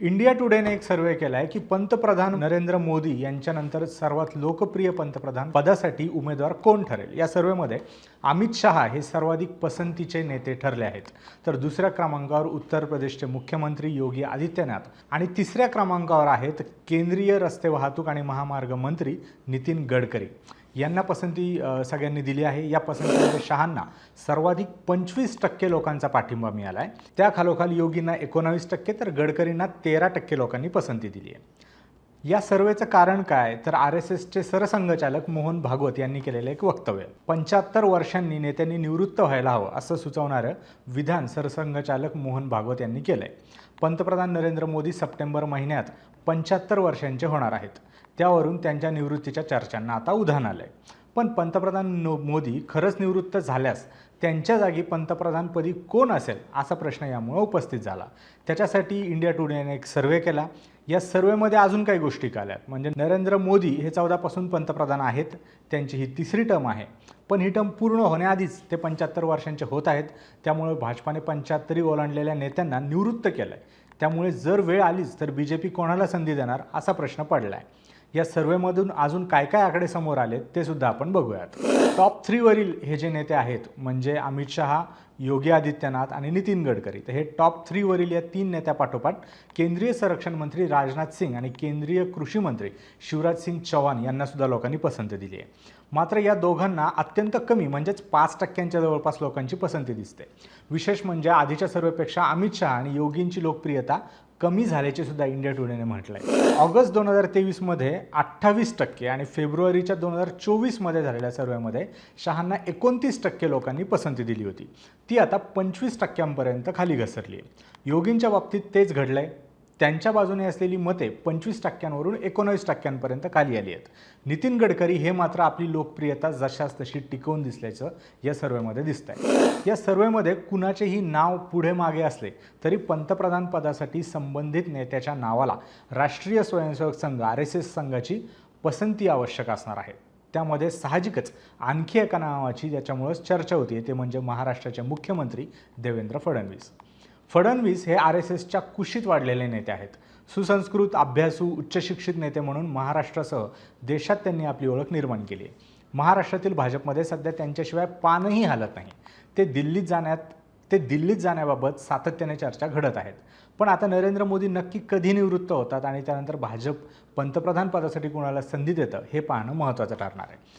India टुडेने एक सर्वे केला आहे की पंतप्रधान नरेंद्र मोदी यांच्यानंतर सर्वात लोकप्रिय पंतप्रधान पदासाठी उमेदवार कोण ठरेल। या सर्वेमध्ये अमित शहा हे सर्वाधिक पसंतीचे नेते ठरले आहेत, तर दुसऱ्या क्रमांकावर उत्तर प्रदेशचे मुख्यमंत्री योगी आदित्यनाथ आणि तिसऱ्या क्रमांकावर आहेत केंद्रीय रस्ते वाहतूक आणि महामार्ग मंत्री नितीन गडकरी यांना पसंती सगळ्यांनी दिली आहे। या पसंतीमध्ये शहांना सर्वाधिक 25% लोकांचा पाठिंबा मिळाला आहे। त्या खालोखाल योगींना 19% तर गडकरींना 13% लोकांनी पसंती दिली आहे। या सर्वेचं कारण काय तर RSSचे सरसंघचालक मोहन भागवत यांनी केलेलं एक वक्तव्य। 75 वर्षांनी नेत्यांनी निवृत्त व्हायला हवं असं सुचवणारं विधान सरसंघचालक मोहन भागवत यांनी केलंय। पंतप्रधान नरेंद्र मोदी सप्टेंबर महिन्यात 75 वर्षांचे होणार आहेत, त्यावरून त्यांच्या निवृत्तीच्या चर्चांना आता उधाण आलंय। पण पंतप्रधान मोदी खरंच निवृत्त झाल्यास त्यांच्या जागी पंतप्रधानपदी कोण असेल असा प्रश्न यामुळे उपस्थित झाला। त्याच्यासाठी इंडिया टुडेने एक सर्वे केला। या सर्वेमध्ये अजून काही गोष्टी कळल्यात, म्हणजे नरेंद्र मोदी हे 14 पासून पंतप्रधान आहेत, त्यांची ही तिसरी टर्म आहे, पण ही टर्म पूर्ण होण्याआधीच ते 75 वर्षांचे होत आहेत। त्यामुळे भाजपाने 75 ओलांडलेल्या नेत्यांना निवृत्त केलंय। त्यामुळे जर वेळ आलीच तर BJP कोणाला संधी देणार असा प्रश्न पडलाय। या सर्वेमधून अजून काय काय आकडे समोर आले ते सुद्धा आपण बघूयात। टॉप 3 वरील हे जे नेते आहेत म्हणजे अमित शहा, योगी आदित्यनाथ आणि नितीन गडकरी, तर हे टॉप 3 वरील या 3 नेत्यापाठोपाठ केंद्रीय संरक्षण मंत्री राजनाथ सिंग आणि केंद्रीय कृषी मंत्री शिवराज सिंग चौहान यांना सुद्धा लोकांनी पसंती दिली आहे। मात्र या दोघांना अत्यंत कमी म्हणजेच 5%च्या जवळपास लोकांची पसंती दिसते। विशेष म्हणजे आधीच्या सर्वेपेक्षा अमित शहा आणि योगींची लोकप्रियता कमी झाल्याचे सुद्धा इंडिया टुडेने म्हटलंय। ऑगस्ट 2023 मध्ये 28% आणि फेब्रुवारीच्या 2024 मध्ये झालेल्या सर्वेमध्ये शहांना 29% लोकांनी पसंती दिली होती, ती आता 25% खाली घसरली आहे। योगींच्या बाबतीत तेच घडलंय, त्यांच्या बाजूने असलेली मते 25%वरून 19% खाली आली आहेत। नितीन गडकरी हे मात्र आपली लोकप्रियता जशास तशी टिकवून दिसल्याचं या सर्वेमध्ये दिसतंय। या सर्वेमध्ये कुणाचेही नाव पुढे मागे असले तरी पंतप्रधान पदासाठी संबंधित नेत्याच्या नावाला राष्ट्रीय स्वयंसेवक संघ RSS संघाची पसंती आवश्यक असणार आहे। त्यामध्ये साहजिकच आणखी एका नावाची ज्याच्यामुळेच चर्चा होती ते म्हणजे महाराष्ट्राचे मुख्यमंत्री देवेंद्र फडणवीस। फडणवीस हे RSSच्या कुशीत वाढलेले नेते आहेत। सुसंस्कृत, अभ्यासू, उच्चशिक्षित नेते म्हणून महाराष्ट्रासह देशात त्यांनी आपली ओळख निर्माण केली आहे। महाराष्ट्रातील भाजपमध्ये सध्या त्यांच्याशिवाय पानही हलत नाही। ते दिल्लीत जाण्याबाबत सातत्याने चर्चा घडत आहेत। पण आता नरेंद्र मोदी नक्की कधी निवृत्त होतात आणि त्यानंतर भाजप पंतप्रधान पदासाठी कोणाला संधी देतं हे पाहणं महत्त्वाचं ठरणार आहे।